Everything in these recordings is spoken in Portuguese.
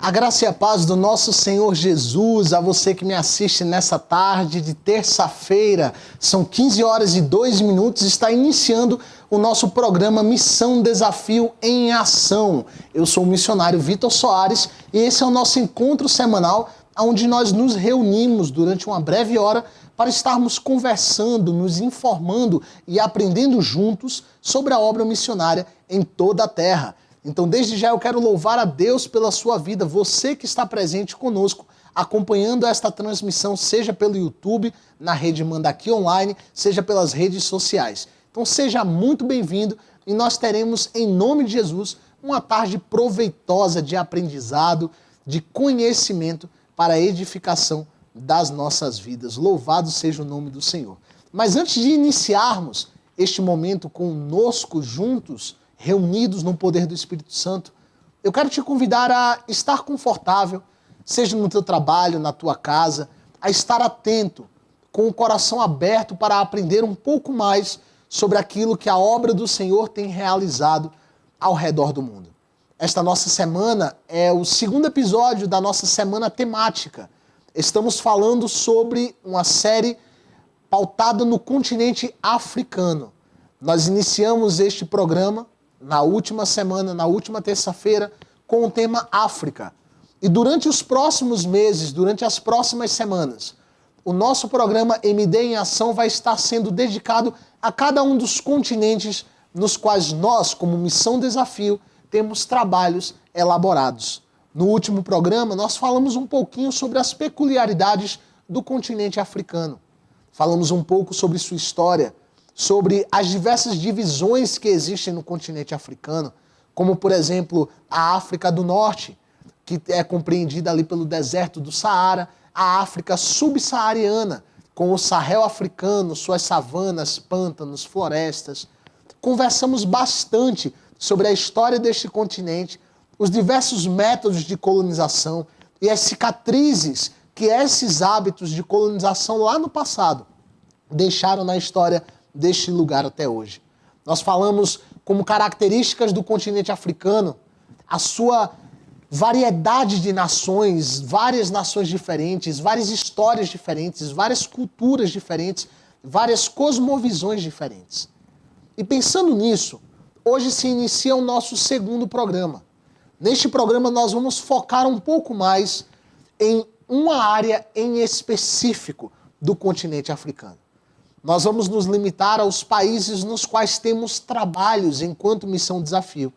A graça e a paz do nosso Senhor Jesus, a você que me assiste nessa tarde de terça-feira, são 15 horas e 2 minutos, está iniciando o nosso programa Missão Desafio em Ação. Eu sou o missionário Vitor Soares e esse é o nosso encontro semanal, onde nós nos reunimos durante uma breve hora para estarmos conversando, nos informando e aprendendo juntos sobre a obra missionária em toda a terra. Então, desde já eu quero louvar a Deus pela sua vida, você que está presente conosco, acompanhando esta transmissão, seja pelo YouTube, na rede Manda Aqui Online, seja pelas redes sociais. Então, seja muito bem-vindo e nós teremos, em nome de Jesus, uma tarde proveitosa de aprendizado, de conhecimento para a edificação das nossas vidas. Louvado seja o nome do Senhor. Mas antes de iniciarmos este momento conosco juntos, reunidos no poder do Espírito Santo, eu quero te convidar a estar confortável, seja no teu trabalho, na tua casa, a estar atento, com o coração aberto para aprender um pouco mais sobre aquilo que a obra do Senhor tem realizado ao redor do mundo. Esta nossa semana é o segundo episódio da nossa semana temática. Estamos falando sobre uma série pautada no continente africano. Nós iniciamos este programa na última semana, na última terça-feira, com o tema África. E durante os próximos meses, durante as próximas semanas, o nosso programa MD em Ação vai estar sendo dedicado a cada um dos continentes nos quais nós, como Missão Desafio, temos trabalhos elaborados. No último programa, nós falamos um pouquinho sobre as peculiaridades do continente africano. Falamos um pouco sobre sua história, sobre as diversas divisões que existem no continente africano, como, por exemplo, a África do Norte, que é compreendida ali pelo deserto do Saara, a África subsaariana, com o Sahel africano, suas savanas, pântanos, florestas. Conversamos bastante sobre a história deste continente, os diversos métodos de colonização e as cicatrizes que esses hábitos de colonização lá no passado deixaram na história deste lugar até hoje. Nós falamos como características do continente africano a sua variedade de nações, várias nações diferentes, várias histórias diferentes, várias culturas diferentes, várias cosmovisões diferentes. E pensando nisso, hoje se inicia o nosso segundo programa. Neste programa nós vamos focar um pouco mais em uma área em específico do continente africano. Nós vamos nos limitar aos países nos quais temos trabalhos enquanto Missão Desafio.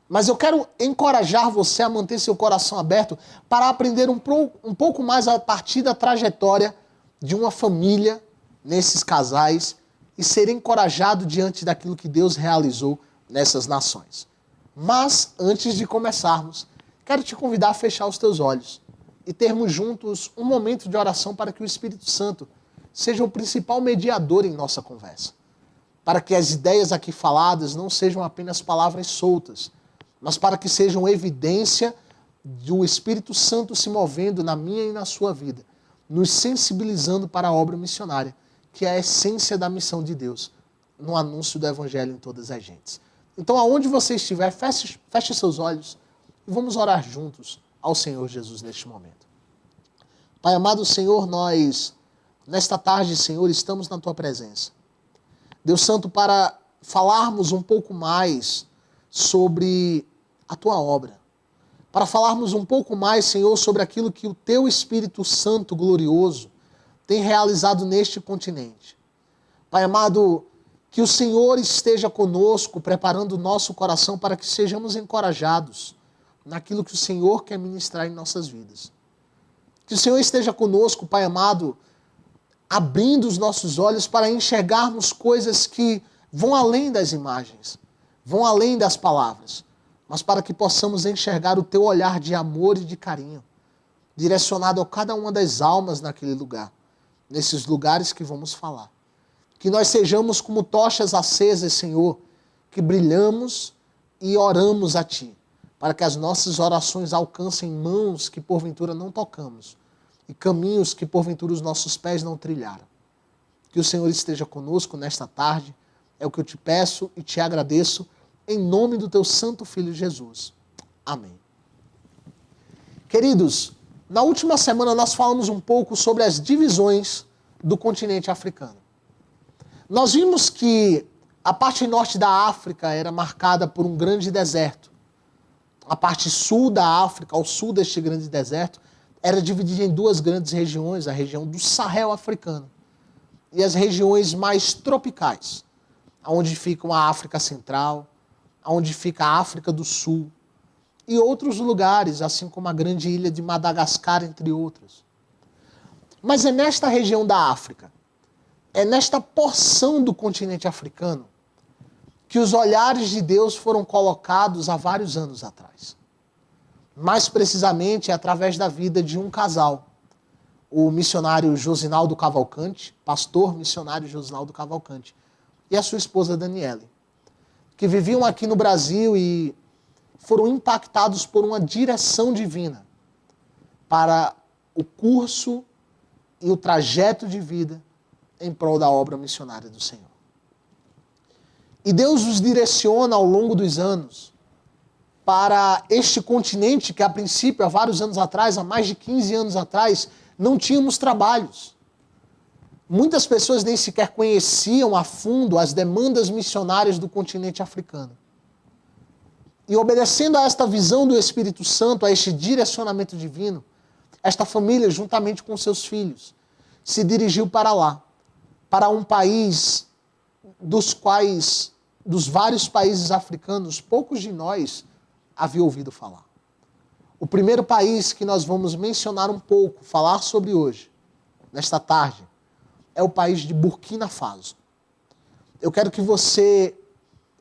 Mas eu quero encorajar você a manter seu coração aberto para aprender um pouco mais a partir da trajetória de uma família nesses casais e ser encorajado diante daquilo que Deus realizou nessas nações. Mas, antes de começarmos, quero te convidar a fechar os teus olhos e termos juntos um momento de oração para que o Espírito Santo seja o principal mediador em nossa conversa. Para que as ideias aqui faladas não sejam apenas palavras soltas, mas para que sejam evidência do Espírito Santo se movendo na minha e na sua vida, nos sensibilizando para a obra missionária, que é a essência da missão de Deus, no anúncio do Evangelho em todas as gentes. Então, aonde você estiver, feche seus olhos e vamos orar juntos ao Senhor Jesus neste momento. Pai amado Senhor, nós, nesta tarde, Senhor, estamos na Tua presença. Deus Santo, para falarmos um pouco mais sobre a Tua obra, para falarmos um pouco mais, Senhor, sobre aquilo que o Teu Espírito Santo glorioso tem realizado neste continente. Pai amado, que o Senhor esteja conosco, preparando o nosso coração para que sejamos encorajados naquilo que o Senhor quer ministrar em nossas vidas. Que o Senhor esteja conosco, Pai amado, abrindo os nossos olhos para enxergarmos coisas que vão além das imagens, vão além das palavras, mas para que possamos enxergar o Teu olhar de amor e de carinho, direcionado a cada uma das almas naquele lugar, nesses lugares que vamos falar. Que nós sejamos como tochas acesas, Senhor, que brilhamos e oramos a Ti, para que as nossas orações alcancem mãos que porventura não tocamos e caminhos que porventura os nossos pés não trilharam. Que o Senhor esteja conosco nesta tarde, é o que eu te peço e te agradeço, em nome do Teu Santo Filho Jesus. Amém. Queridos, na última semana nós falamos um pouco sobre as divisões do continente africano. Nós vimos que a parte norte da África era marcada por um grande deserto. A parte sul da África, ao sul deste grande deserto, era dividida em duas grandes regiões, a região do Sahel africano e as regiões mais tropicais, onde ficam a África Central, onde fica a África do Sul e outros lugares, assim como a grande ilha de Madagascar, entre outros. Mas é nesta região da África, é nesta porção do continente africano que os olhares de Deus foram colocados há vários anos atrás. Mais precisamente, através da vida de um casal, o missionário Josinaldo Cavalcante, pastor missionário Josinaldo Cavalcante, e a sua esposa Daniele, que viviam aqui no Brasil e foram impactados por uma direção divina para o curso e o trajeto de vida em prol da obra missionária do Senhor. E Deus os direciona ao longo dos anos para este continente que, a princípio, há vários anos atrás, há mais de 15 anos atrás, não tínhamos trabalhos. Muitas pessoas nem sequer conheciam a fundo as demandas missionárias do continente africano. E obedecendo a esta visão do Espírito Santo, a este direcionamento divino, esta família, juntamente com seus filhos, se dirigiu para lá, para um país dos vários países africanos, poucos de nós haviam ouvido falar. O primeiro país que nós vamos mencionar um pouco, falar sobre hoje, nesta tarde, é o país de Burkina Faso. Eu quero que você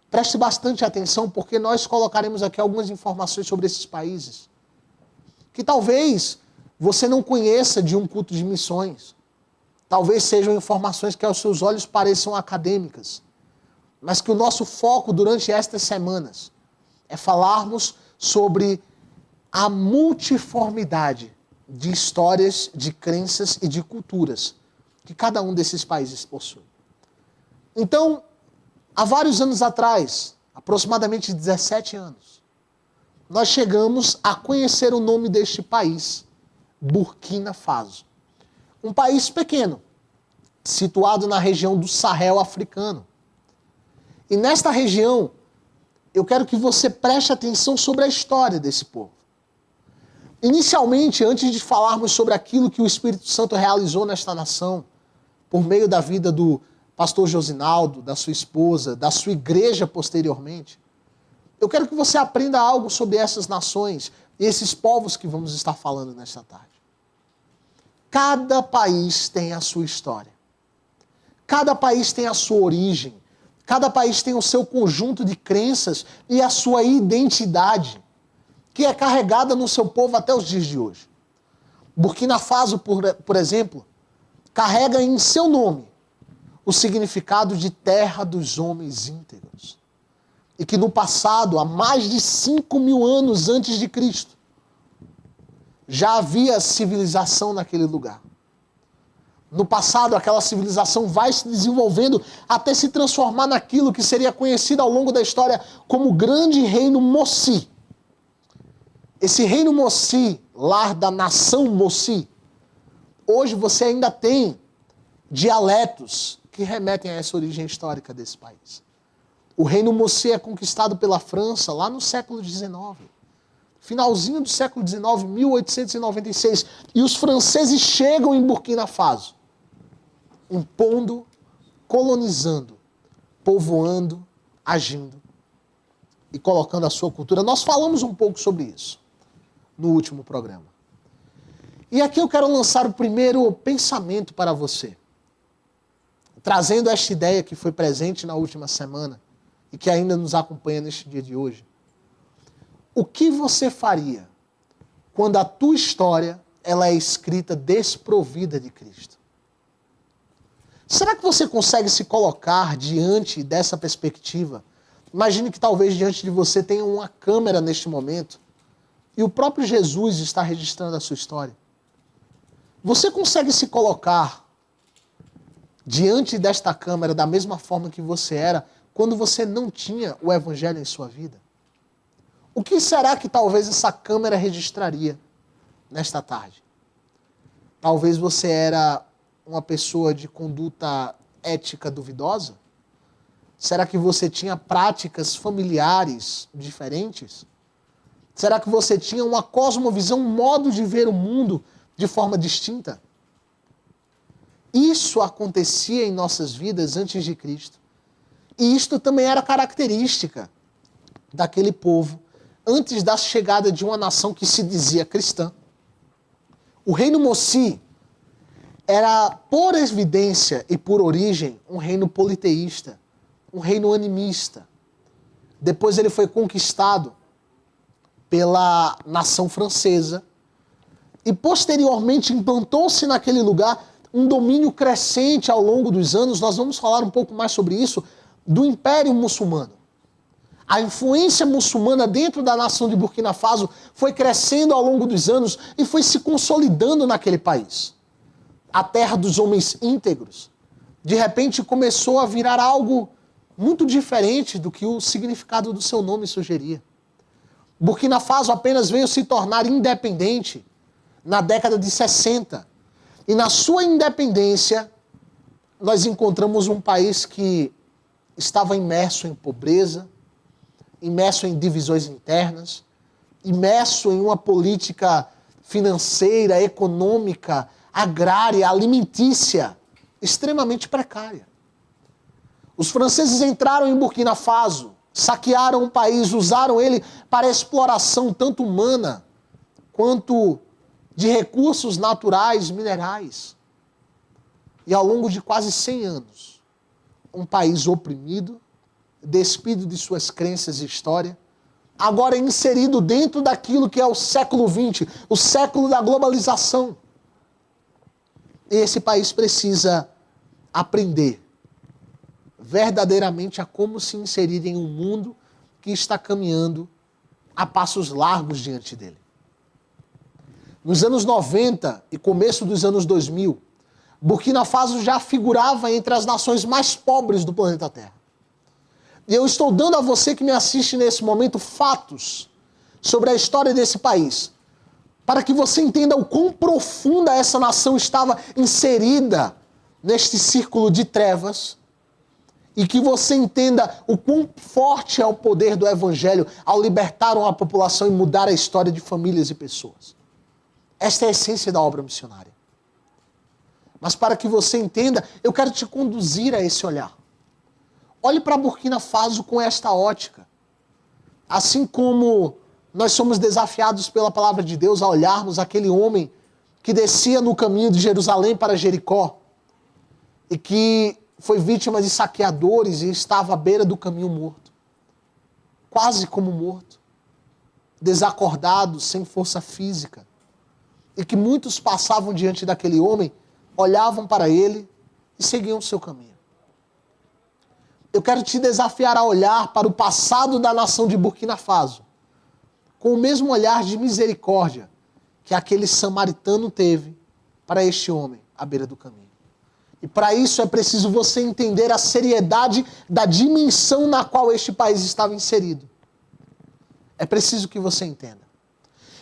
preste bastante atenção, porque nós colocaremos aqui algumas informações sobre esses países, que talvez você não conheça de um culto de missões. Talvez sejam informações que aos seus olhos pareçam acadêmicas, mas que o nosso foco durante estas semanas é falarmos sobre a multiformidade de histórias, de crenças e de culturas que cada um desses países possui. Então, há vários anos atrás, aproximadamente 17 anos, nós chegamos a conhecer o nome deste país, Burkina Faso. Um país pequeno, situado na região do Sahel africano. E nesta região, eu quero que você preste atenção sobre a história desse povo. Inicialmente, antes de falarmos sobre aquilo que o Espírito Santo realizou nesta nação, por meio da vida do pastor Josinaldo, da sua esposa, da sua igreja posteriormente, eu quero que você aprenda algo sobre essas nações e esses povos que vamos estar falando nesta tarde. Cada país tem a sua história. Cada país tem a sua origem, cada país tem o seu conjunto de crenças e a sua identidade, que é carregada no seu povo até os dias de hoje. Burkina Faso, por exemplo, carrega em seu nome o significado de terra dos homens íntegros. E que no passado, há mais de 5.000 anos antes de Cristo, já havia civilização naquele lugar. No passado, aquela civilização vai se desenvolvendo até se transformar naquilo que seria conhecido ao longo da história como o grande reino Mossi. Esse reino Mossi, lar da nação Mossi, hoje você ainda tem dialetos que remetem a essa origem histórica desse país. O reino Mossi é conquistado pela França lá no século XIX. Finalzinho do século XIX, 1896. E os franceses chegam em Burkina Faso, impondo, colonizando, povoando, agindo e colocando a sua cultura. Nós falamos um pouco sobre isso no último programa. E aqui eu quero lançar o primeiro pensamento para você, trazendo esta ideia que foi presente na última semana e que ainda nos acompanha neste dia de hoje. O que você faria quando a tua história ela é escrita desprovida de Cristo? Será que você consegue se colocar diante dessa perspectiva? Imagine que talvez diante de você tenha uma câmera neste momento e o próprio Jesus está registrando a sua história. Você consegue se colocar diante desta câmera da mesma forma que você era quando você não tinha o Evangelho em sua vida? O que será que talvez essa câmera registraria nesta tarde? Talvez você era uma pessoa de conduta ética duvidosa? Será que você tinha práticas familiares diferentes? Será que você tinha uma cosmovisão, um modo de ver o mundo de forma distinta? Isso acontecia em nossas vidas antes de Cristo. E isto também era característica daquele povo antes da chegada de uma nação que se dizia cristã. O reino Mossi era, por evidência e por origem, um reino politeísta, um reino animista. Depois ele foi conquistado pela nação francesa e posteriormente implantou-se naquele lugar um domínio crescente ao longo dos anos. Nós vamos falar um pouco mais sobre isso, do Império Muçulmano. A influência muçulmana dentro da nação de Burkina Faso foi crescendo ao longo dos anos e foi se consolidando naquele país. A terra dos homens íntegros, de repente começou a virar algo muito diferente do que o significado do seu nome sugeria. Burkina Faso apenas veio se tornar independente na década de 60. E na sua independência, nós encontramos um país que estava imerso em pobreza, imerso em divisões internas, imerso em uma política financeira, econômica, agrária, alimentícia, extremamente precária. Os franceses entraram em Burkina Faso, saquearam o país, usaram ele para exploração tanto humana quanto de recursos naturais, minerais. E ao longo de quase 100 anos, um país oprimido, despido de suas crenças e história, agora inserido dentro daquilo que é o século XX, o século da globalização. E esse país precisa aprender verdadeiramente a como se inserir em um mundo que está caminhando a passos largos diante dele. Nos anos 90 e começo dos anos 2000, Burkina Faso já figurava entre as nações mais pobres do planeta Terra. E eu estou dando a você que me assiste nesse momento fatos sobre a história desse país, para que você entenda o quão profunda essa nação estava inserida neste círculo de trevas e que você entenda o quão forte é o poder do Evangelho ao libertar uma população e mudar a história de famílias e pessoas. Esta é a essência da obra missionária. Mas para que você entenda, eu quero te conduzir a esse olhar. Olhe para Burkina Faso com esta ótica. Assim como nós somos desafiados pela palavra de Deus a olharmos aquele homem que descia no caminho de Jerusalém para Jericó e que foi vítima de saqueadores e estava à beira do caminho morto. Quase como morto. Desacordado, sem força física. E que muitos passavam diante daquele homem, olhavam para ele e seguiam o seu caminho. Eu quero te desafiar a olhar para o passado da nação de Burkina Faso, com o mesmo olhar de misericórdia que aquele samaritano teve para este homem à beira do caminho. E para isso é preciso você entender a seriedade da dimensão na qual este país estava inserido. É preciso que você entenda.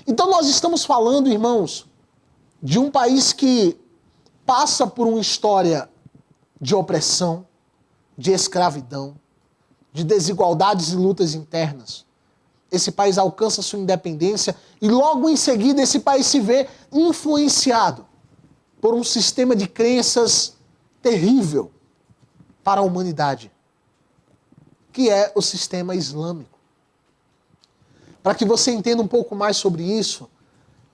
Então nós estamos falando, irmãos, de um país que passa por uma história de opressão, de escravidão, de desigualdades e lutas internas. Esse país alcança sua independência e logo em seguida esse país se vê influenciado por um sistema de crenças terrível para a humanidade, que é o sistema islâmico. Para que você entenda um pouco mais sobre isso,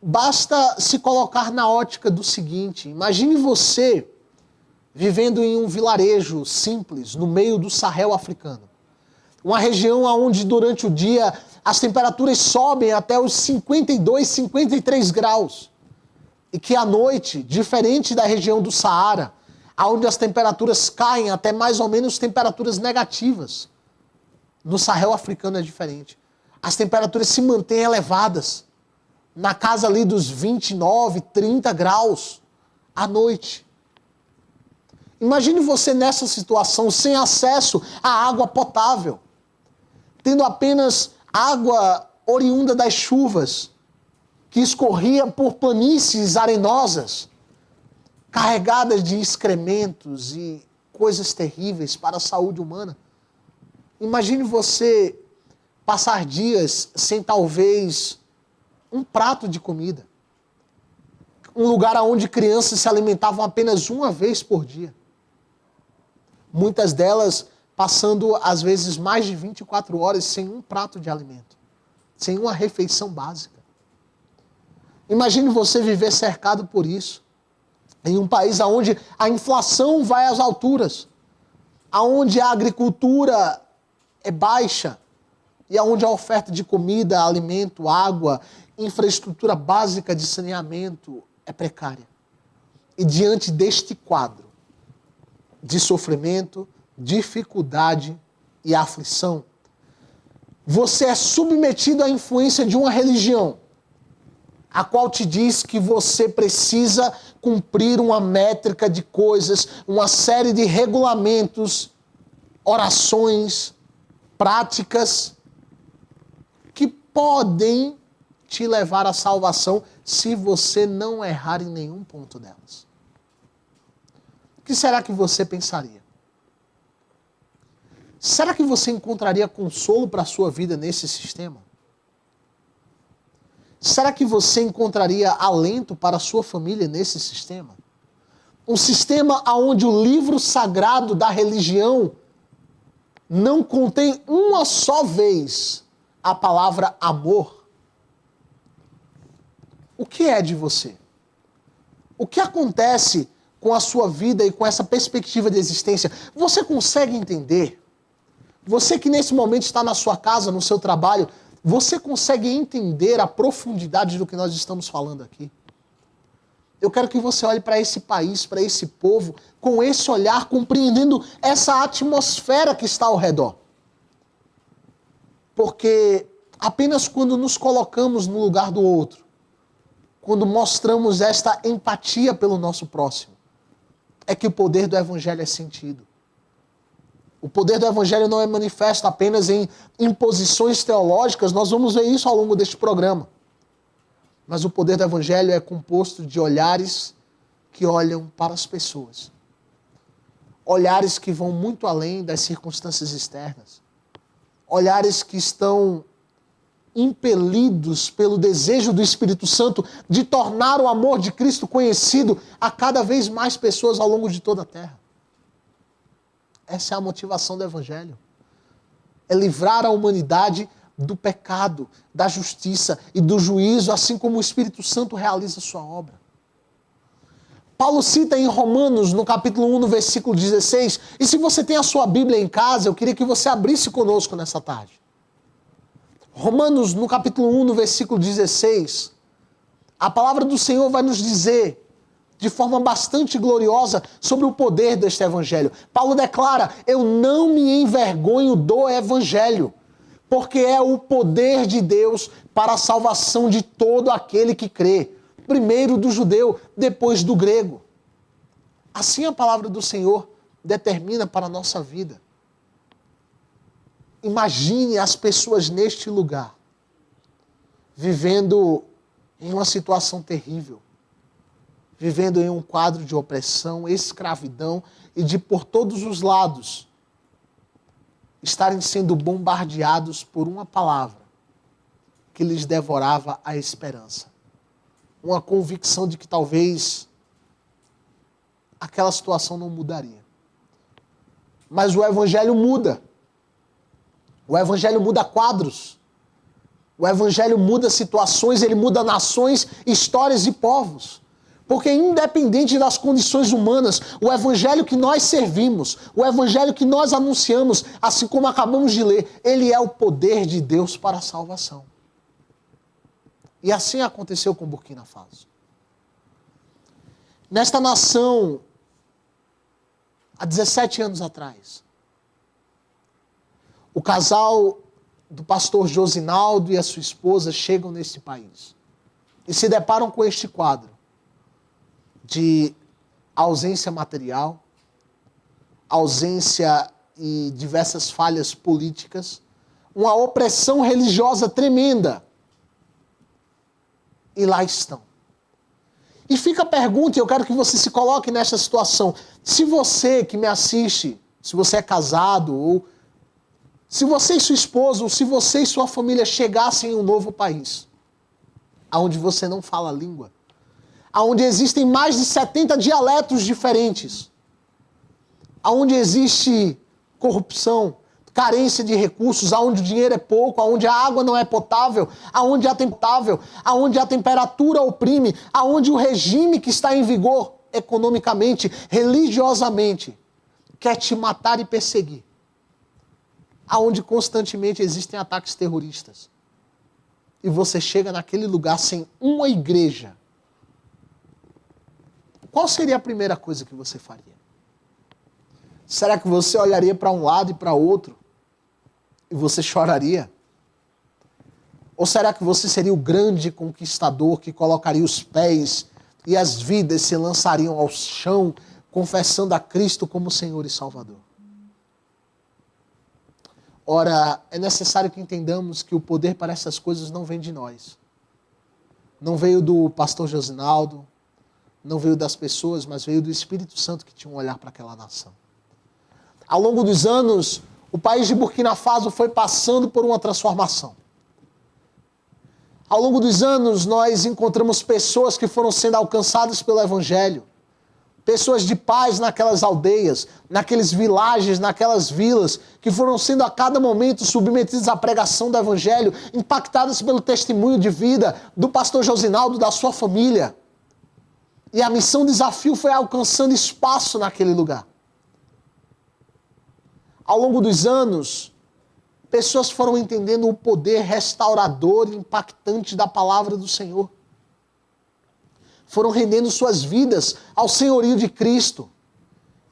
basta se colocar na ótica do seguinte: imagine você vivendo em um vilarejo simples, no meio do Sahel africano. Uma região onde durante o dia as temperaturas sobem até os 52, 53 graus. E que à noite, diferente da região do Saara, onde as temperaturas caem até mais ou menos temperaturas negativas, no Sahel africano é diferente. As temperaturas se mantêm elevadas, na casa ali dos 29, 30 graus à noite. Imagine você nessa situação, sem acesso à água potável, tendo apenas água oriunda das chuvas, que escorria por planícies arenosas, carregadas de excrementos e coisas terríveis para a saúde humana. Imagine você passar dias sem talvez um prato de comida. Um lugar onde crianças se alimentavam apenas uma vez por dia. Muitas delas passando, às vezes, mais de 24 horas sem um prato de alimento. Sem uma refeição básica. Imagine você viver cercado por isso. Em um país onde a inflação vai às alturas. Onde a agricultura é baixa. E onde a oferta de comida, alimento, água, infraestrutura básica de saneamento é precária. E diante deste quadro de sofrimento, dificuldade e aflição, você é submetido à influência de uma religião, a qual te diz que você precisa cumprir uma métrica de coisas, uma série de regulamentos, orações, práticas, que podem te levar à salvação se você não errar em nenhum ponto delas. O que será que você pensaria? Será que você encontraria consolo para a sua vida nesse sistema? Será que você encontraria alento para a sua família nesse sistema? Um sistema onde o livro sagrado da religião não contém uma só vez a palavra amor. O que é de você? O que acontece com a sua vida e com essa perspectiva de existência? Você consegue entender? Você que nesse momento está na sua casa, no seu trabalho, você consegue entender a profundidade do que nós estamos falando aqui? Eu quero que você olhe para esse país, para esse povo, com esse olhar, compreendendo essa atmosfera que está ao redor. Porque apenas quando nos colocamos no lugar do outro, quando mostramos esta empatia pelo nosso próximo, é que o poder do Evangelho é sentido. O poder do Evangelho não é manifesto apenas em imposições teológicas, nós vamos ver isso ao longo deste programa. Mas o poder do Evangelho é composto de olhares que olham para as pessoas. Olhares que vão muito além das circunstâncias externas. Olhares que estão impelidos pelo desejo do Espírito Santo de tornar o amor de Cristo conhecido a cada vez mais pessoas ao longo de toda a terra. Essa é a motivação do Evangelho. É livrar a humanidade do pecado, da justiça e do juízo, assim como o Espírito Santo realiza a sua obra. Paulo cita em Romanos, no capítulo 1, no versículo 16, e se você tem a sua Bíblia em casa, eu queria que você abrisse conosco nessa tarde. Romanos, no capítulo 1, no versículo 16, a palavra do Senhor vai nos dizer, de forma bastante gloriosa, sobre o poder deste evangelho. Paulo declara, eu não me envergonho do evangelho, porque é o poder de Deus para a salvação de todo aquele que crê. Primeiro do judeu, depois do grego. Assim a palavra do Senhor determina para a nossa vida. Imagine as pessoas neste lugar, vivendo em uma situação terrível, vivendo em um quadro de opressão, escravidão e de por todos os lados estarem sendo bombardeados por uma palavra que lhes devorava a esperança. Uma convicção de que talvez aquela situação não mudaria. Mas o evangelho muda. O evangelho muda quadros. O evangelho muda situações, ele muda nações, histórias e povos. Porque independente das condições humanas, o evangelho que nós servimos, o evangelho que nós anunciamos, assim como acabamos de ler, ele é o poder de Deus para a salvação. E assim aconteceu com Burkina Faso. Nesta nação, há 17 anos atrás, o casal do pastor Josinaldo e a sua esposa chegam nesse país e se deparam com este quadro de ausência material, ausência e diversas falhas políticas, uma opressão religiosa tremenda. E lá estão. E fica a pergunta, e eu quero que você se coloque nessa situação. Se você que me assiste, se você é casado, ou se você e sua esposa, ou se você e sua família chegassem em um novo país, onde você não fala a língua, onde existem mais de 70 dialetos diferentes, onde existe corrupção, carência de recursos, onde o dinheiro é pouco, onde a água não é potável, onde a temperatura oprime, onde o regime que está em vigor economicamente, religiosamente, quer te matar e perseguir, onde constantemente existem ataques terroristas. E você chega naquele lugar sem uma igreja. Qual seria a primeira coisa que você faria? Será que você olharia para um lado e para outro e você choraria? Ou será que você seria o grande conquistador que colocaria os pés e as vidas se lançariam ao chão, confessando a Cristo como Senhor e Salvador? Ora, é necessário que entendamos que o poder para essas coisas não vem de nós. Não veio do pastor Josinaldo, não veio das pessoas, mas veio do Espírito Santo que tinha um olhar para aquela nação. Ao longo dos anos, o país de Burkina Faso foi passando por uma transformação. Ao longo dos anos, nós encontramos pessoas que foram sendo alcançadas pelo Evangelho. Pessoas de paz naquelas aldeias, naqueles vilages, naquelas vilas, que foram sendo a cada momento submetidas à pregação do Evangelho, impactadas pelo testemunho de vida do pastor Josinaldo, da sua família. E a missão Desafio foi alcançando espaço naquele lugar. Ao longo dos anos, pessoas foram entendendo o poder restaurador e impactante da palavra do Senhor. Foram rendendo suas vidas ao senhorio de Cristo.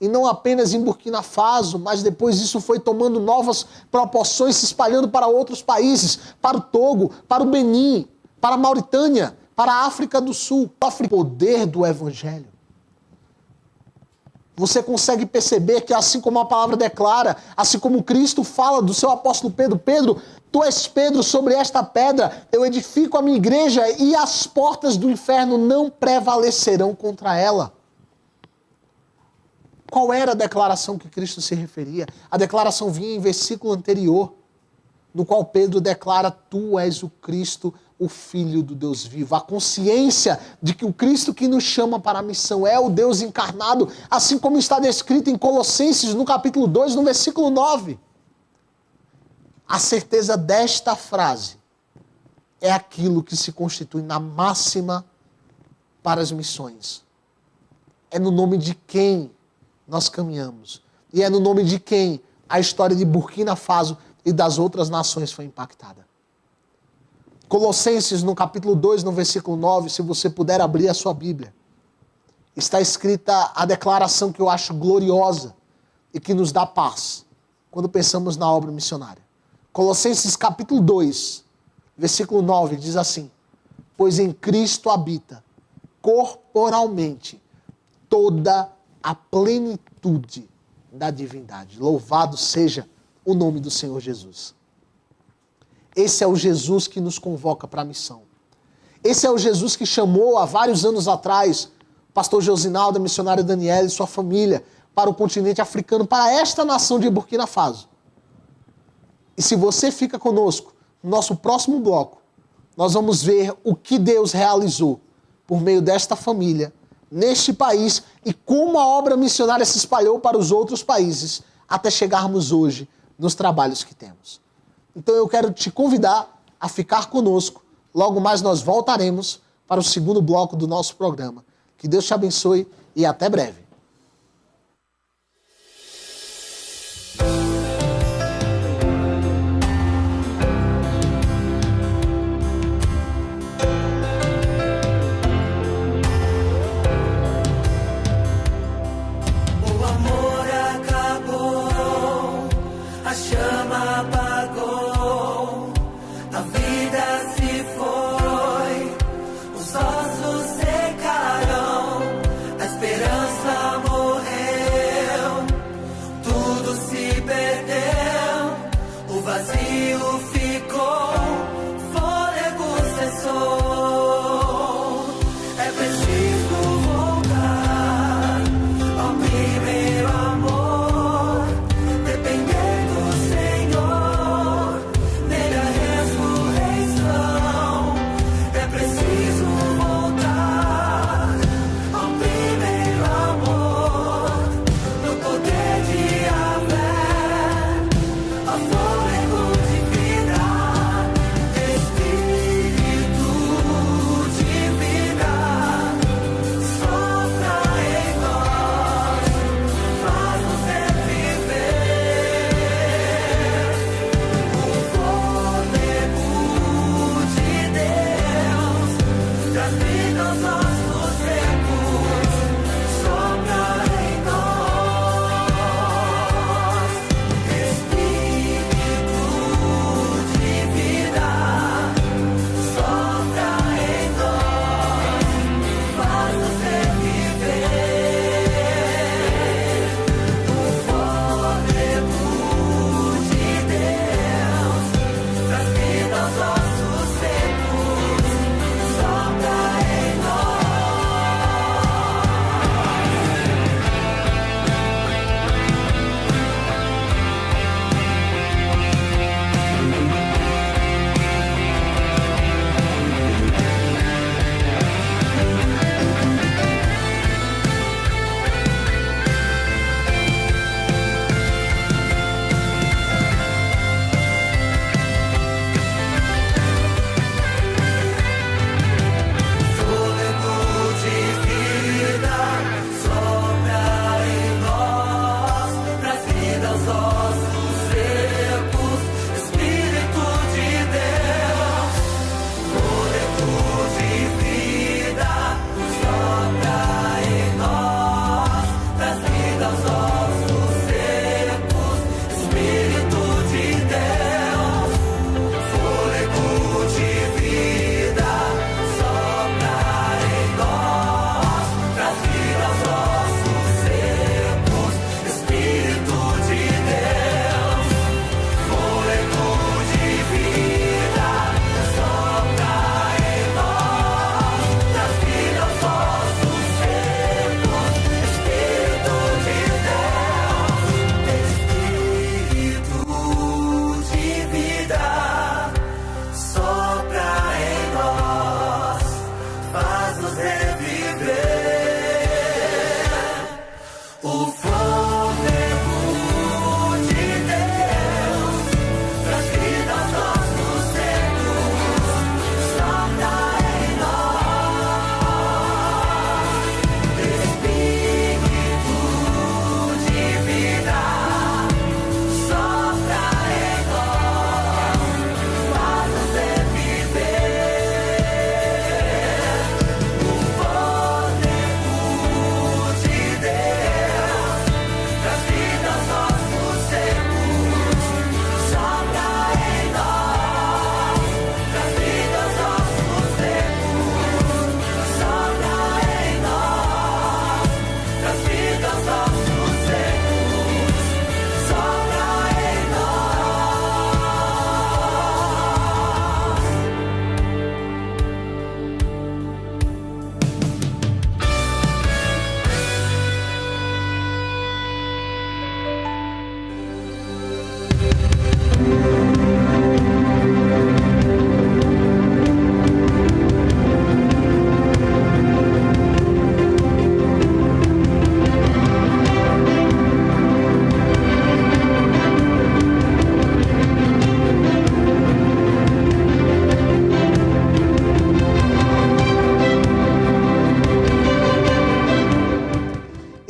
E não apenas em Burkina Faso, mas depois isso foi tomando novas proporções, se espalhando para outros países, para o Togo, para o Benin, para a Mauritânia, para a África do Sul. O poder do Evangelho. Você consegue perceber que assim como a palavra declara, assim como Cristo fala do seu apóstolo Pedro, Pedro, tu és Pedro, sobre esta pedra eu edifico a minha igreja e as portas do inferno não prevalecerão contra ela. Qual era a declaração que Cristo se referia? A declaração vinha em versículo anterior, no qual Pedro declara, tu és o Cristo, o Filho do Deus vivo. A consciência de que o Cristo que nos chama para a missão é o Deus encarnado, assim como está descrito em Colossenses, no capítulo 2, no versículo 9. A certeza desta frase é aquilo que se constitui na máxima para as missões. é no nome de quem nós caminhamos. E é no nome de quem a história de Burkina Faso e das outras nações foi impactada. Colossenses, no capítulo 2, no versículo 9, se você puder abrir a sua Bíblia, está escrita a declaração que eu acho gloriosa e que nos dá paz quando pensamos na obra missionária. Colossenses capítulo 2, versículo 9, diz assim: pois em Cristo habita corporalmente toda a plenitude da divindade. Louvado seja o nome do Senhor Jesus. Esse é o Jesus que nos convoca para a missão. Esse é o Jesus que chamou há vários anos atrás o pastor Josinaldo, a missionária Daniela e sua família para o continente africano, para esta nação de Burkina Faso. E se você fica conosco, no nosso próximo bloco, nós vamos ver o que Deus realizou por meio desta família, neste país, e como a obra missionária se espalhou para os outros países, até chegarmos hoje nos trabalhos que temos. Então eu quero te convidar a ficar conosco. Logo mais nós voltaremos para o segundo bloco do nosso programa. Que Deus te abençoe e até breve.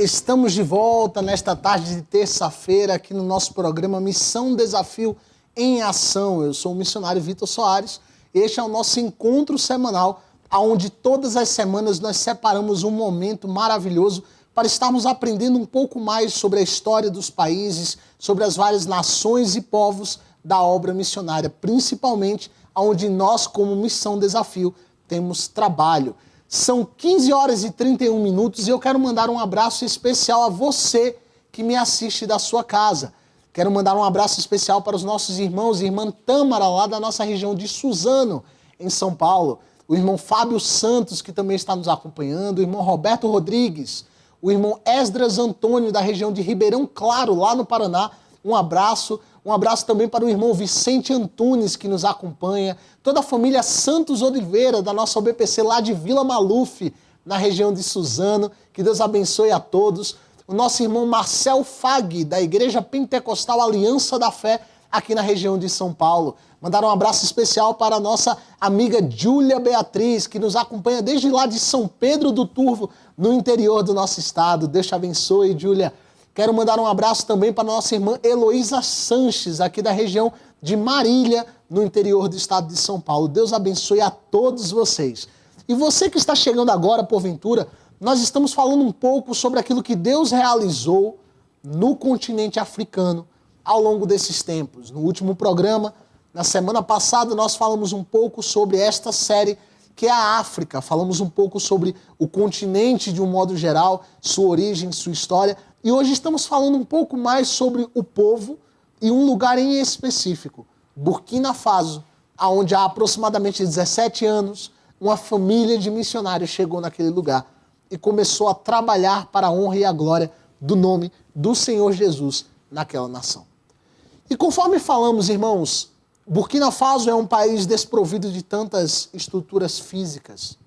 Estamos de volta nesta tarde de terça-feira aqui no nosso programa Missão Desafio em Ação. Eu sou o missionário Vitor Soares. Este é o nosso encontro semanal, onde todas as semanas nós separamos um momento maravilhoso para estarmos aprendendo um pouco mais sobre a história dos países, sobre as várias nações e povos da obra missionária, principalmente onde nós, como Missão Desafio, temos trabalho. São 15 horas e 31 minutos e eu quero mandar um abraço especial a você que me assiste da sua casa. Quero mandar um abraço especial para os nossos irmãos e irmã Tâmara, lá da nossa região de Suzano, em São Paulo. O irmão Fábio Santos, que também está nos acompanhando. O irmão Roberto Rodrigues. O irmão Esdras Antônio, da região de Ribeirão Claro, lá no Paraná. Um abraço. Um abraço também para o irmão Vicente Antunes, que nos acompanha. Toda a família Santos Oliveira, da nossa OBPC lá de Vila Maluf, na região de Suzano. Que Deus abençoe a todos. O nosso irmão Marcel Fag, da Igreja Pentecostal Aliança da Fé, aqui na região de São Paulo. Mandar um abraço especial para a nossa amiga Júlia Beatriz, que nos acompanha desde lá de São Pedro do Turvo, no interior do nosso estado. Deus te abençoe, Júlia. Quero mandar um abraço também para a nossa irmã Heloísa Sanches, aqui da região de Marília, no interior do estado de São Paulo. Deus abençoe a todos vocês. E você que está chegando agora, porventura, nós estamos falando um pouco sobre aquilo que Deus realizou no continente africano ao longo desses tempos. No último programa, na semana passada, nós falamos um pouco sobre esta série que é a África. Falamos um pouco sobre o continente de um modo geral, sua origem, sua história. E hoje estamos falando um pouco mais sobre o povo e um lugar em específico, Burkina Faso, onde há aproximadamente 17 anos, uma família de missionários chegou naquele lugar e começou a trabalhar para a honra e a glória do nome do Senhor Jesus naquela nação. E conforme falamos, irmãos, Burkina Faso é um país desprovido de tantas estruturas físicas,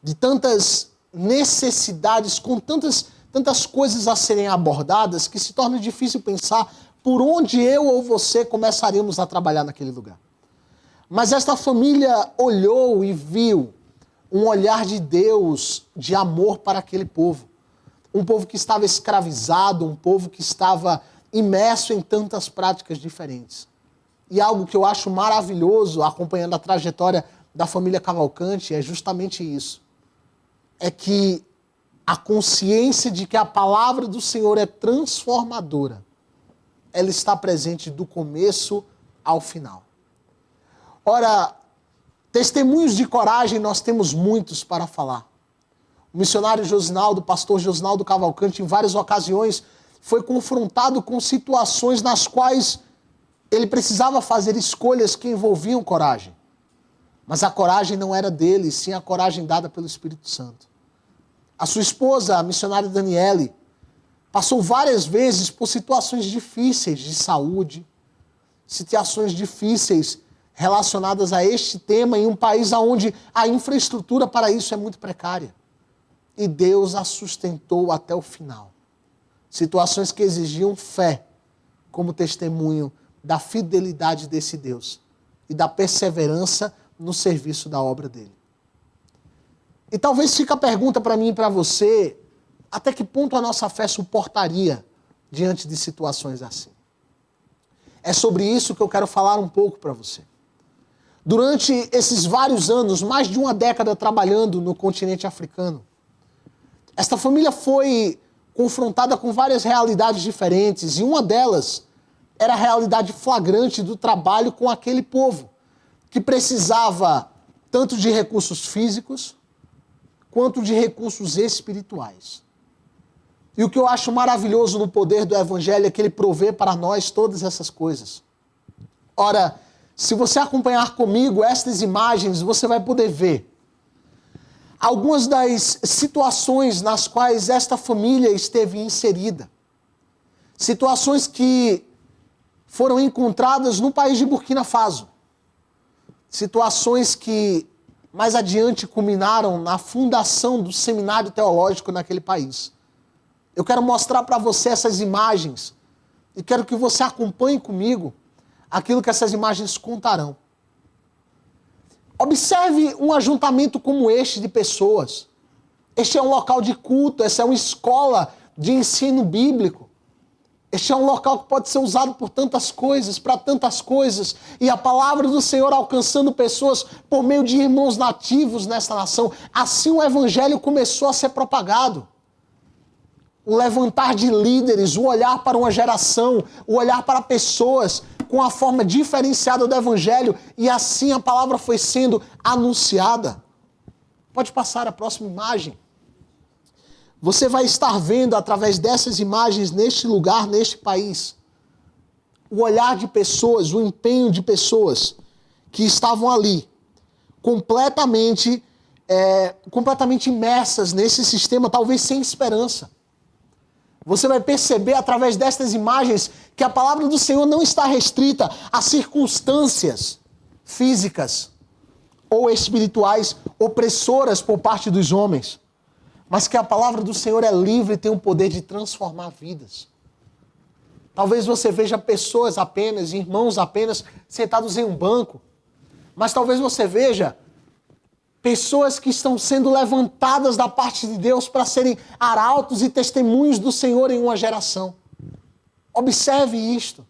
de tantas necessidades, com tantas coisas a serem abordadas, que se torna difícil pensar por onde eu ou você começaríamos a trabalhar naquele lugar. Mas esta família olhou e viu um olhar de Deus, de amor para aquele povo. Um povo que estava escravizado, um povo que estava imerso em tantas práticas diferentes. E algo que eu acho maravilhoso, acompanhando a trajetória da família Cavalcante, é justamente isso. É que a consciência de que a palavra do Senhor é transformadora, ela está presente do começo ao final. Ora, testemunhos de coragem nós temos muitos para falar. O missionário Josinaldo, o pastor Josinaldo Cavalcante, em várias ocasiões, foi confrontado com situações nas quais ele precisava fazer escolhas que envolviam coragem. Mas a coragem não era dele, sim a coragem dada pelo Espírito Santo. A sua esposa, a missionária Daniele, passou várias vezes por situações difíceis de saúde, situações difíceis relacionadas a este tema em um país onde a infraestrutura para isso é muito precária. E Deus a sustentou até o final. Situações que exigiam fé como testemunho da fidelidade desse Deus e da perseverança no serviço da obra dele. E talvez fique a pergunta para mim e para você, até que ponto a nossa fé suportaria diante de situações assim? É sobre isso que eu quero falar um pouco para você. Durante esses vários anos, mais de uma década trabalhando no continente africano, esta família foi confrontada com várias realidades diferentes, e uma delas era a realidade flagrante do trabalho com aquele povo, que precisava tanto de recursos físicos, quanto de recursos espirituais. E o que eu acho maravilhoso no poder do Evangelho é que ele provê para nós todas essas coisas. Ora, se você acompanhar comigo estas imagens, você vai poder ver algumas das situações nas quais esta família esteve inserida. Situações que foram encontradas no país de Burkina Faso. Situações que mais adiante culminaram na fundação do seminário teológico naquele país. Eu quero mostrar para você essas imagens e quero que você acompanhe comigo aquilo que essas imagens contarão. Observe um ajuntamento como este de pessoas Este é um local de culto, essa é uma escola de ensino bíblico. Este é um local que pode ser usado por tantas coisas, para tantas coisas. E a palavra do Senhor alcançando pessoas por meio de irmãos nativos nessa nação. Assim o evangelho começou a ser propagado. O levantar de líderes, o olhar para uma geração, o olhar para pessoas com a forma diferenciada do evangelho. E assim a palavra foi sendo anunciada. Pode passar a próxima imagem. Você vai estar vendo através dessas imagens neste lugar, neste país, o olhar de pessoas, o empenho de pessoas que estavam ali, completamente imersas nesse sistema, talvez sem esperança. Você vai perceber através destas imagens que a palavra do Senhor não está restrita a circunstâncias físicas ou espirituais opressoras por parte dos homens, mas que a palavra do Senhor é livre e tem o poder de transformar vidas. Talvez você veja pessoas apenas, irmãos apenas, sentados em um banco, mas talvez você veja pessoas que estão sendo levantadas da parte de Deus para serem arautos e testemunhos do Senhor em uma geração. Observe isto.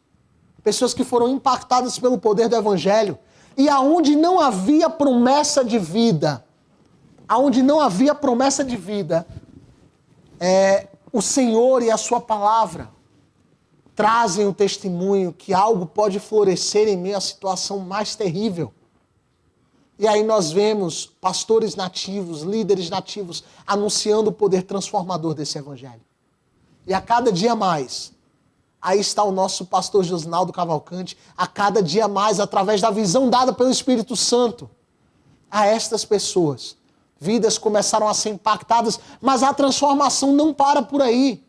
Pessoas que foram impactadas pelo poder do Evangelho. E aonde não havia promessa de vida, o Senhor e a sua palavra trazem o testemunho que algo pode florescer em meio à situação mais terrível. E aí nós vemos pastores nativos, líderes nativos, anunciando o poder transformador desse evangelho. E a cada dia mais, aí está o nosso pastor Josinaldo Cavalcante, a cada dia mais, através da visão dada pelo Espírito Santo, a estas pessoas, vidas começaram a ser impactadas, mas a transformação não para por aí.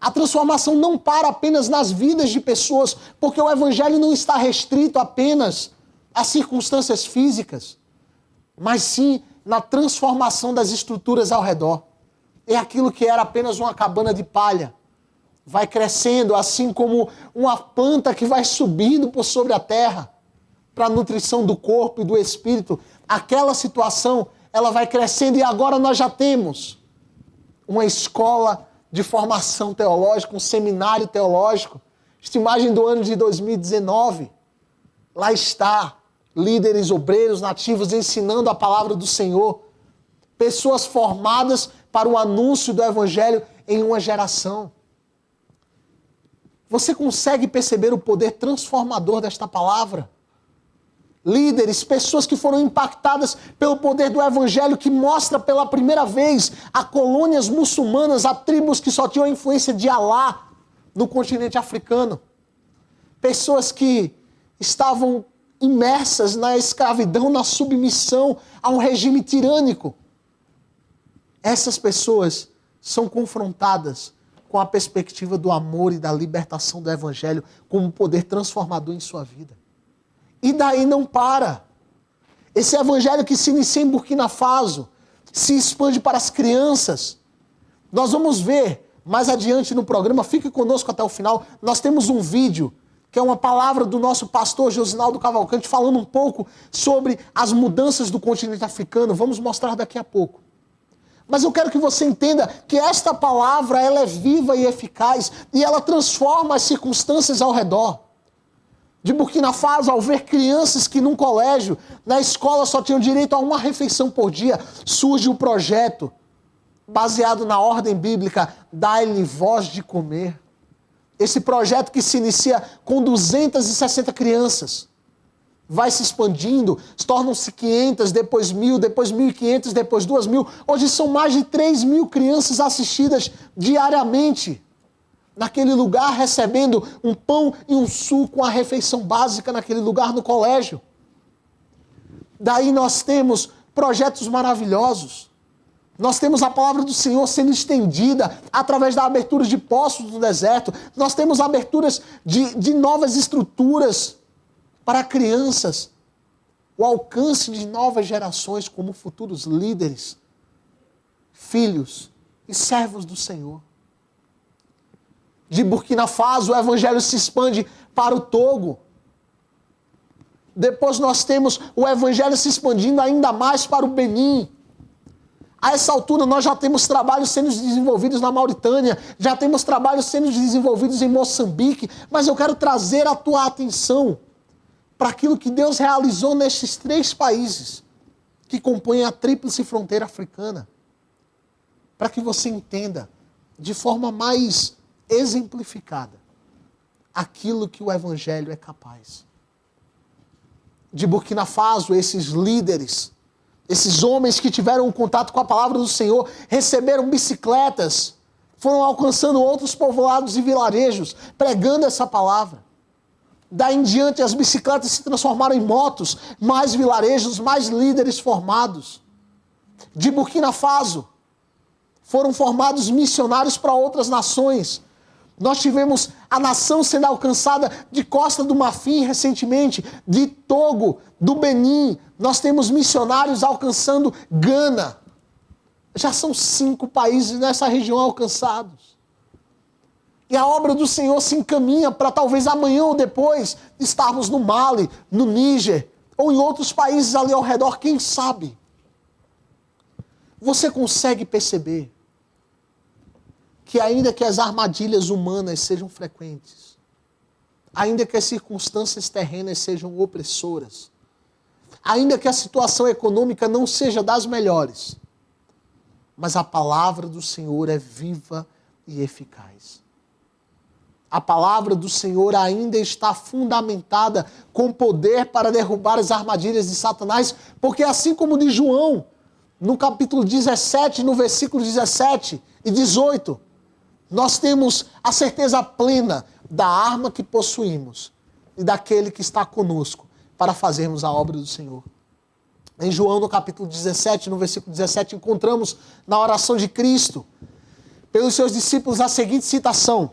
A transformação não para apenas nas vidas de pessoas, porque o evangelho não está restrito apenas às circunstâncias físicas, mas sim na transformação das estruturas ao redor. É aquilo que era apenas uma cabana de palha. Vai crescendo, assim como uma planta que vai subindo por sobre a terra, para a nutrição do corpo e do espírito. Aquela situação, ela vai crescendo e agora nós já temos uma escola de formação teológica, um seminário teológico. Esta imagem do ano de 2019, lá está, líderes obreiros nativos ensinando a palavra do Senhor, pessoas formadas para o anúncio do evangelho em uma geração. Você consegue perceber o poder transformador desta palavra? Líderes, pessoas que foram impactadas pelo poder do evangelho, que mostra pela primeira vez a colônias muçulmanas, a tribos que só tinham a influência de Alá no continente africano. Pessoas que estavam imersas na escravidão, na submissão a um regime tirânico. Essas pessoas são confrontadas com a perspectiva do amor e da libertação do evangelho como um poder transformador em sua vida. E daí não para. Esse evangelho que se inicia em Burkina Faso se expande para as crianças. Nós vamos ver mais adiante no programa, fique conosco até o final, nós temos um vídeo que é uma palavra do nosso pastor Josinaldo Cavalcante falando um pouco sobre as mudanças do continente africano. Vamos mostrar daqui a pouco. Mas eu quero que você entenda que esta palavra ela é viva e eficaz e ela transforma as circunstâncias ao redor. De Burkina Faso, ao ver crianças que num colégio, na escola só tinham direito a uma refeição por dia, surge o projeto, baseado na ordem bíblica, dai-lhe voz de comer. Esse projeto que se inicia com 260 crianças, vai se expandindo, tornam-se 500, depois 1.000, depois 1.500, depois 2.000. Hoje são mais de 3.000 crianças assistidas diariamente naquele lugar, recebendo um pão e um suco, a refeição básica naquele lugar no colégio. Daí nós temos projetos maravilhosos. Nós temos a palavra do Senhor sendo estendida através da abertura de poços no deserto. Nós temos aberturas de novas estruturas para crianças. O alcance de novas gerações como futuros líderes, filhos e servos do Senhor. De Burkina Faso, o evangelho se expande para o Togo. Depois nós temos o evangelho se expandindo ainda mais para o Benin. A essa altura nós já temos trabalhos sendo desenvolvidos na Mauritânia, já temos trabalhos sendo desenvolvidos em Moçambique, mas eu quero trazer a tua atenção para aquilo que Deus realizou nestes 3 países que compõem a tríplice fronteira africana, para que você entenda de forma mais exemplificada aquilo que o Evangelho é capaz. De Burkina Faso, esses líderes, esses homens que tiveram contato com a palavra do Senhor, receberam bicicletas, foram alcançando outros povoados e vilarejos, pregando essa palavra. Daí em diante as bicicletas se transformaram em motos, mais vilarejos, mais líderes formados. De Burkina Faso, foram formados missionários para outras nações. Nós tivemos a nação sendo alcançada de Costa do Marfim recentemente, de Togo, do Benin. Nós temos missionários alcançando Gana. Já são 5 países nessa região alcançados. E a obra do Senhor se encaminha para talvez amanhã ou depois estarmos no Mali, no Níger, ou em outros países ali ao redor, quem sabe? Você consegue perceber que ainda que as armadilhas humanas sejam frequentes, ainda que as circunstâncias terrenas sejam opressoras, ainda que a situação econômica não seja das melhores, mas a palavra do Senhor é viva e eficaz. A palavra do Senhor ainda está fundamentada com poder para derrubar as armadilhas de Satanás, porque assim como de João, no capítulo 17, no versículo 17 e 18, nós temos a certeza plena da arma que possuímos e daquele que está conosco para fazermos a obra do Senhor. Em João, no capítulo 17, no versículo 17, encontramos na oração de Cristo, pelos seus discípulos, a seguinte citação: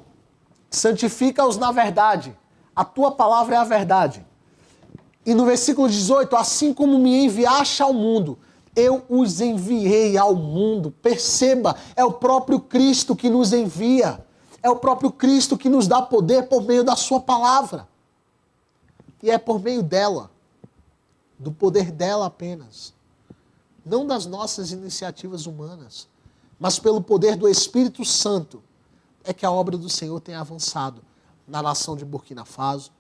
santifica-os na verdade, a tua palavra é a verdade. E no versículo 18, assim como me enviaste ao mundo, eu os enviei ao mundo. Perceba, é o próprio Cristo que nos envia. É o próprio Cristo que nos dá poder por meio da sua palavra. E é por meio dela, do poder dela apenas, não das nossas iniciativas humanas, mas pelo poder do Espírito Santo, é que a obra do Senhor tem avançado na nação de Burkina Faso,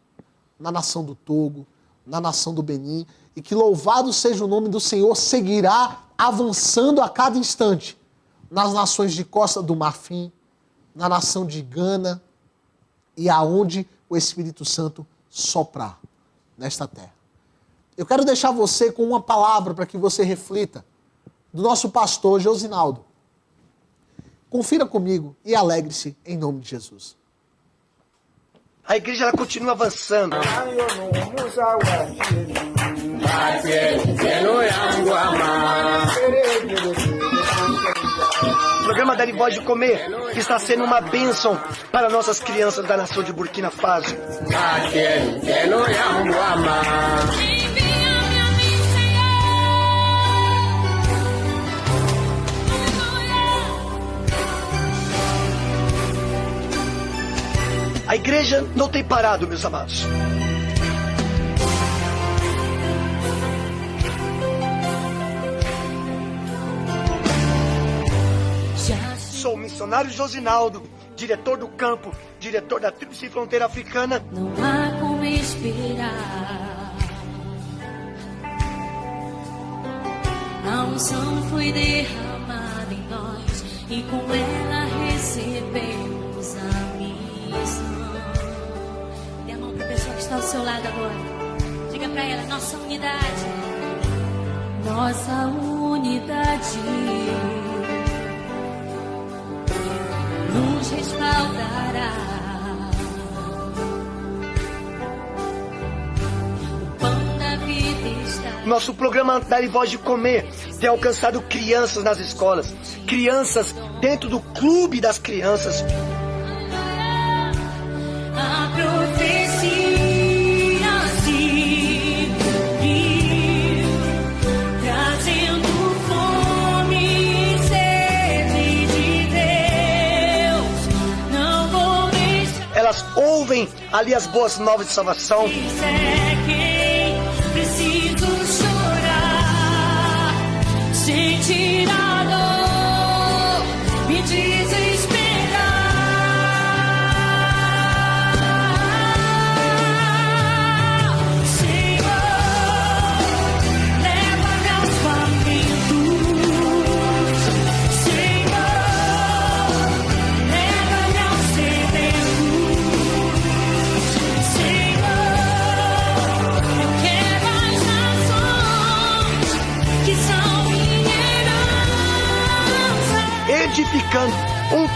na nação do Togo, na nação do Benin, e que louvado seja o nome do Senhor, seguirá avançando a cada instante nas nações de Costa do Marfim, na nação de Gana e aonde o Espírito Santo soprar nesta terra. Eu quero deixar você com uma palavra para que você reflita, do nosso pastor Josinaldo. Confira comigo e alegre-se em nome de Jesus. A igreja ela continua avançando. O programa Dare Voz de Comer está sendo uma bênção para nossas crianças da nação de Burkina Faso. A igreja não tem parado, meus amados. Sou o missionário Josinaldo, diretor do campo, diretor da Tríplice Fronteira Africana. Não há como esperar. A unção foi derramada em nós e com ela recebemos a missão. Dê a mão para a pessoa que está ao seu lado agora. Diga para ela: nossa unidade. Nossa unidade nos respaldará. O pão da vida está. Nosso programa Dare Voz de Comer tem alcançado crianças nas escolas, crianças dentro do clube das crianças. A profecia se cumpriu, trazendo fome e sede de Deus. Não vou deixar. Elas ouvem ali as boas novas de salvação. Quem preciso chorar, sentir a dor.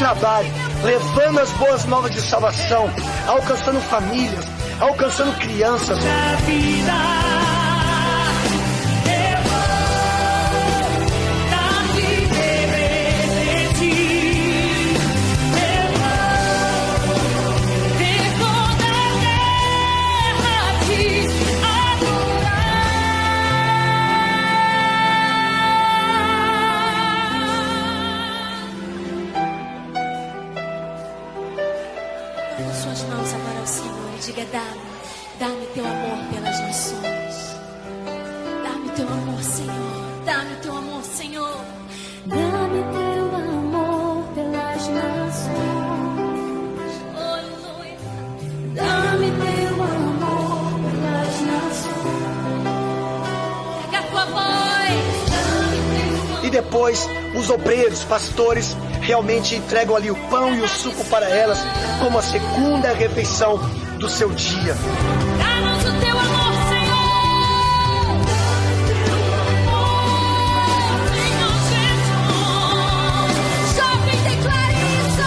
trabalhe, levando as boas novas de salvação, alcançando famílias, alcançando crianças. Da vida, eu vou dar-te presente. Eu vou ver toda a terra te adorar. Suas mãos agora ao Senhor e diga: dá-me teu amor pelas nações. Dá-me teu amor, Senhor. Dá-me teu amor, Senhor. Dá-me teu amor pelas nações. Aleluia. Dá-me teu amor pelas nações. Pega a tua voz. Dá-me teu amor. E depois, os obreiros, pastores, realmente entregam ali o pão e o suco para elas, como a segunda refeição do seu dia. Dá-nos o teu amor, Senhor. Senhor Jesus. Jovem, declare isso.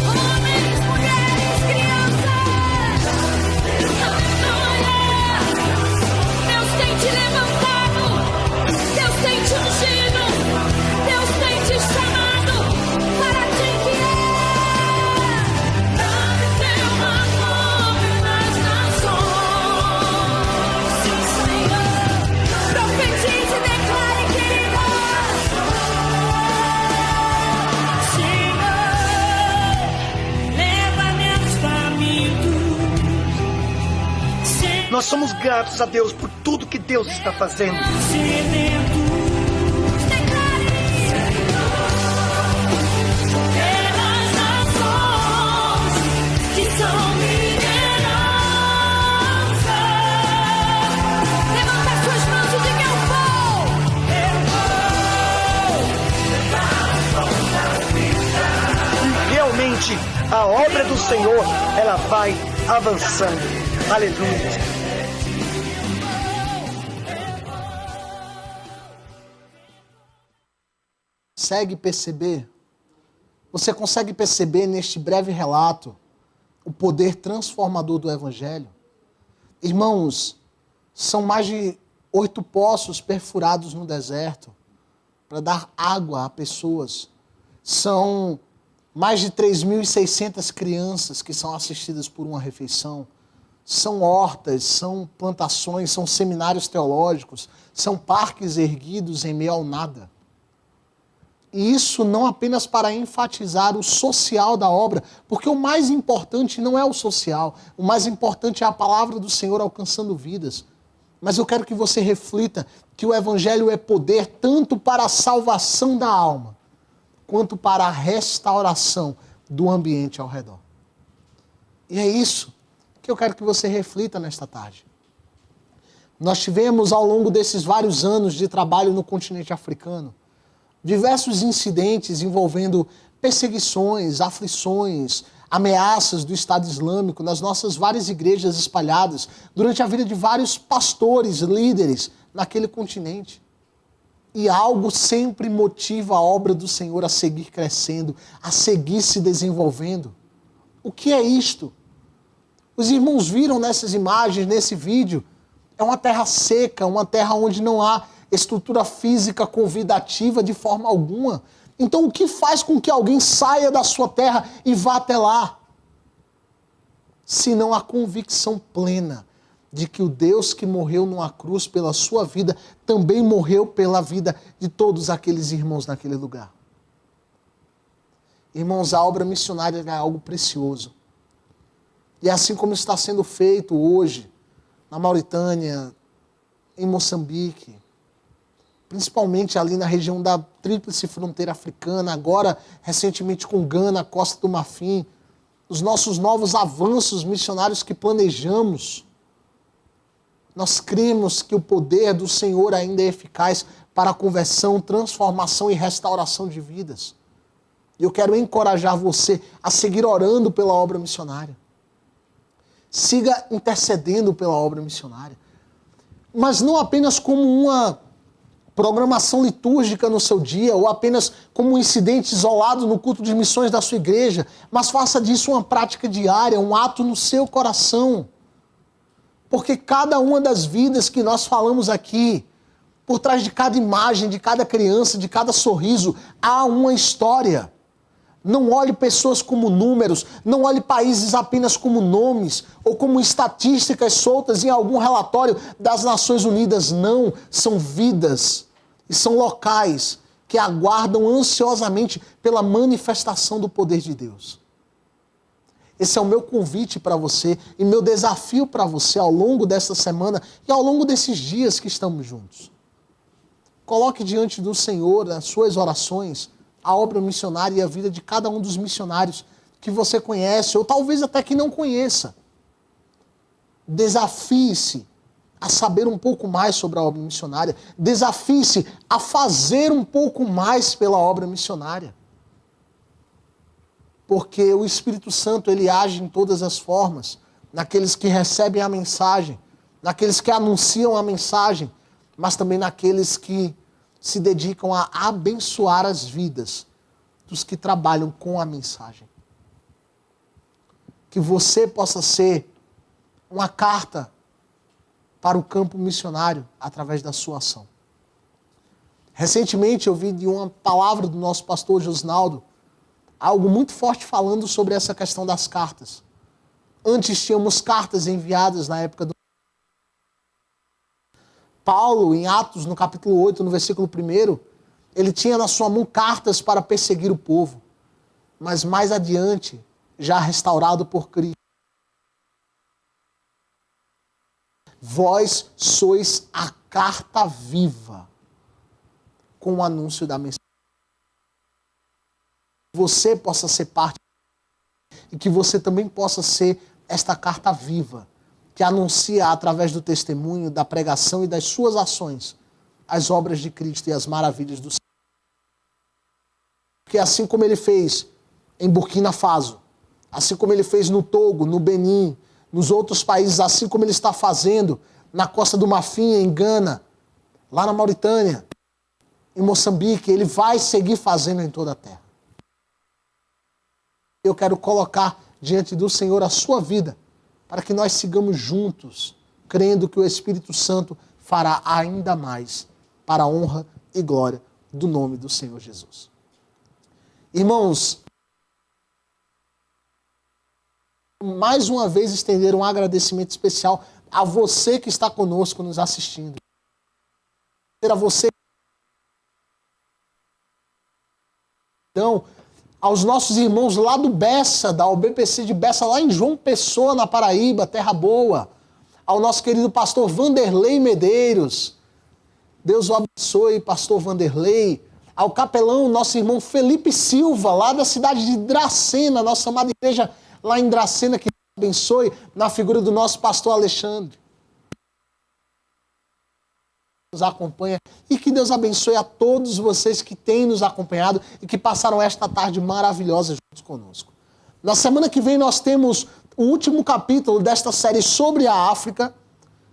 Homens, mulheres, crianças. Aleluia. Deus tem te levantado. Deus tem te ungido. Deus tem te chamado para quem que é. Dá-me teu amor pelas nações. Sim, Senhor. Profetize e declare, querida. Senhor, leva-me aos famintos. Nós somos gratos a Deus por tudo que Deus está fazendo. Sedentos. Declare. Pelas nações que são minha herança. Levanta as suas mãos e diga: eu vou. E realmente, a obra do Senhor, ela vai avançando. Aleluia. Consegue perceber? Você consegue perceber neste breve relato o poder transformador do Evangelho? Irmãos, são mais de 8 poços perfurados no deserto para dar água a pessoas. São mais de 3.600 crianças que são assistidas por uma refeição. São hortas, são plantações, são seminários teológicos, são parques erguidos em meio ao nada. E isso não apenas para enfatizar o social da obra, porque o mais importante não é o social, o mais importante é a palavra do Senhor alcançando vidas. Mas eu quero que você reflita que o Evangelho é poder tanto para a salvação da alma, quanto para a restauração do ambiente ao redor. E é isso que eu quero que você reflita nesta tarde. Nós tivemos ao longo desses vários anos de trabalho no continente africano, diversos incidentes envolvendo perseguições, aflições, ameaças do Estado Islâmico nas nossas várias igrejas espalhadas durante a vida de vários pastores, líderes naquele continente. E algo sempre motiva a obra do Senhor a seguir crescendo, a seguir se desenvolvendo. O que é isto? Os irmãos viram nessas imagens, nesse vídeo, é uma terra seca, uma terra onde não há estrutura física convidativa de forma alguma. Então, o que faz com que alguém saia da sua terra e vá até lá? Senão a convicção plena de que o Deus que morreu numa cruz pela sua vida também morreu pela vida de todos aqueles irmãos naquele lugar. Irmãos, a obra missionária é algo precioso. E assim como está sendo feito hoje, na Mauritânia, em Moçambique, principalmente ali na região da tríplice fronteira africana, agora recentemente com Gana, Costa do Marfim, os nossos novos avanços missionários que planejamos, nós cremos que o poder do Senhor ainda é eficaz para a conversão, transformação e restauração de vidas. E eu quero encorajar você a seguir orando pela obra missionária. Siga intercedendo pela obra missionária. Mas não apenas como programação litúrgica no seu dia, ou apenas como um incidente isolado no culto de missões da sua igreja, mas faça disso uma prática diária, um ato no seu coração. Porque cada uma das vidas que nós falamos aqui, por trás de cada imagem, de cada criança, de cada sorriso, há uma história. Não olhe pessoas como números, não olhe países apenas como nomes ou como estatísticas soltas em algum relatório das Nações Unidas. Não, são vidas e são locais que aguardam ansiosamente pela manifestação do poder de Deus. Esse é o meu convite para você e meu desafio para você ao longo desta semana e ao longo desses dias que estamos juntos. Coloque diante do Senhor, nas suas orações, a obra missionária e a vida de cada um dos missionários que você conhece, ou talvez até que não conheça. Desafie-se a saber um pouco mais sobre a obra missionária. Desafie-se a fazer um pouco mais pela obra missionária. Porque o Espírito Santo, ele age em todas as formas, naqueles que recebem a mensagem, naqueles que anunciam a mensagem, mas também naqueles que se dedicam a abençoar as vidas dos que trabalham com a mensagem. Que você possa ser uma carta para o campo missionário através da sua ação. Recentemente eu vi de uma palavra do nosso pastor Josnaldo, algo muito forte falando sobre essa questão das cartas. Antes tínhamos cartas enviadas na época do Paulo, em Atos, no capítulo 8, no versículo 1, ele tinha na sua mão cartas para perseguir o povo. Mas mais adiante, já restaurado por Cristo, vós sois a carta viva com o anúncio da mensagem. Que você possa ser parte e que você também possa ser esta carta viva que anuncia através do testemunho, da pregação e das suas ações as obras de Cristo e as maravilhas do Senhor. Porque assim como ele fez em Burkina Faso, assim como ele fez no Togo, no Benin, nos outros países, assim como ele está fazendo na Costa do Marfim, em Gana, lá na Mauritânia, em Moçambique, ele vai seguir fazendo em toda a terra. Eu quero colocar diante do Senhor a sua vida, para que nós sigamos juntos, crendo que o Espírito Santo fará ainda mais para a honra e glória do nome do Senhor Jesus. Irmãos, mais uma vez estender um agradecimento especial a você que está conosco nos assistindo. A você, então, aos nossos irmãos lá do Bessa, da OBPC de Bessa, lá em João Pessoa, na Paraíba, Terra Boa. Ao nosso querido pastor Vanderlei Medeiros. Deus o abençoe, pastor Vanderlei. Ao capelão, nosso irmão Felipe Silva, lá da cidade de Dracena, nossa amada igreja lá em Dracena, que Deus abençoe, na figura do nosso pastor Alexandre. Nos acompanha e que Deus abençoe a todos vocês que têm nos acompanhado e que passaram esta tarde maravilhosa juntos conosco. Na semana que vem nós temos o último capítulo desta série sobre a África.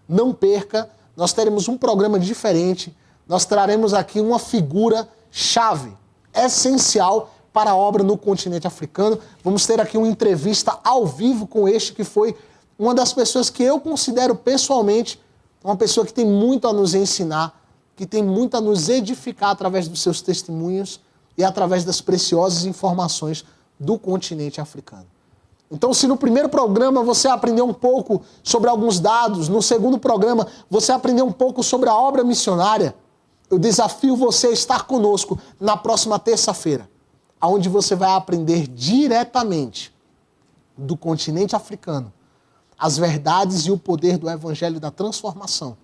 Não perca, nós teremos um programa diferente. Nós traremos aqui uma figura chave, essencial para a obra no continente africano. Vamos ter aqui uma entrevista ao vivo com este que foi uma das pessoas que eu considero pessoalmente uma pessoa que tem muito a nos ensinar, que tem muito a nos edificar através dos seus testemunhos e através das preciosas informações do continente africano. Então, se no primeiro programa você aprendeu um pouco sobre alguns dados, no segundo programa você aprendeu um pouco sobre a obra missionária, eu desafio você a estar conosco na próxima terça-feira, onde você vai aprender diretamente do continente africano as verdades e o poder do Evangelho da transformação,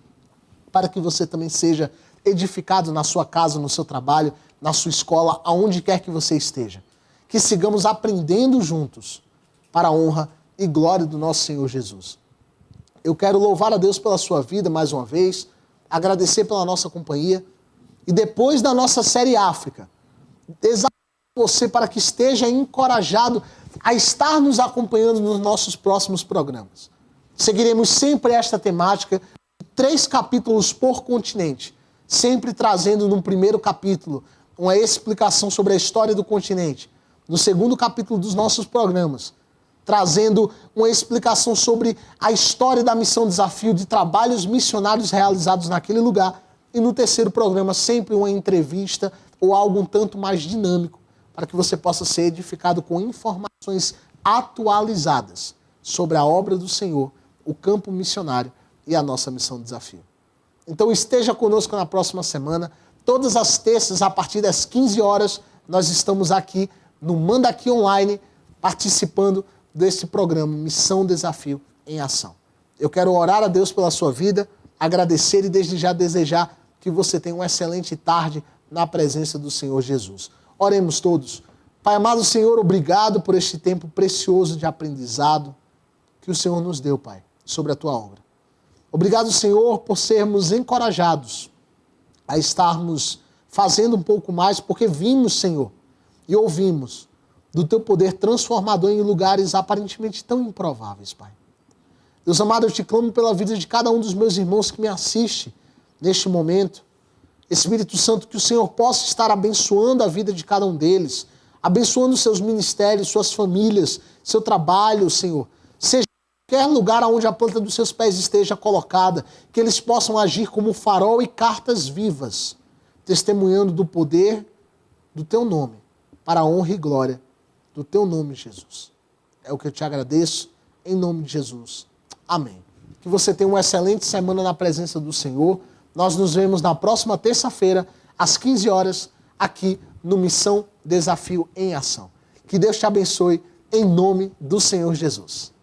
para que você também seja edificado na sua casa, no seu trabalho, na sua escola, aonde quer que você esteja. Que sigamos aprendendo juntos para a honra e glória do nosso Senhor Jesus. Eu quero louvar a Deus pela sua vida mais uma vez, agradecer pela nossa companhia e depois da nossa série África, desafiar você para que esteja encorajado a estar nos acompanhando nos nossos próximos programas. Seguiremos sempre esta temática, 3 capítulos por continente, sempre trazendo no primeiro capítulo uma explicação sobre a história do continente. No segundo capítulo dos nossos programas, trazendo uma explicação sobre a história da Missão Desafio, de trabalhos missionários realizados naquele lugar. E no terceiro programa, sempre uma entrevista ou algo um tanto mais dinâmico, para que você possa ser edificado com informações atualizadas sobre a obra do Senhor, o campo missionário e a nossa Missão Desafio. Então esteja conosco na próxima semana. Todas as terças, a partir das 15 horas, nós estamos aqui no Manda Aqui Online, participando desse programa Missão Desafio em Ação. Eu quero orar a Deus pela sua vida, agradecer e desde já desejar que você tenha uma excelente tarde na presença do Senhor Jesus. Oremos todos. Pai amado Senhor, obrigado por este tempo precioso de aprendizado que o Senhor nos deu, Pai, sobre a tua obra. Obrigado, Senhor, por sermos encorajados a estarmos fazendo um pouco mais, porque vimos, Senhor, e ouvimos do teu poder transformador em lugares aparentemente tão improváveis, Pai. Deus amado, eu te clamo pela vida de cada um dos meus irmãos que me assiste neste momento. Espírito Santo, que o Senhor possa estar abençoando a vida de cada um deles, abençoando seus ministérios, suas famílias, seu trabalho, Senhor. Seja em qualquer lugar onde a planta dos seus pés esteja colocada, que eles possam agir como farol e cartas vivas, testemunhando do poder do teu nome, para a honra e glória do teu nome, Jesus. É o que eu te agradeço, em nome de Jesus. Amém. Que você tenha uma excelente semana na presença do Senhor. Nós nos vemos na próxima terça-feira, às 15 horas, aqui no Missão Desafio em Ação. Que Deus te abençoe, em nome do Senhor Jesus.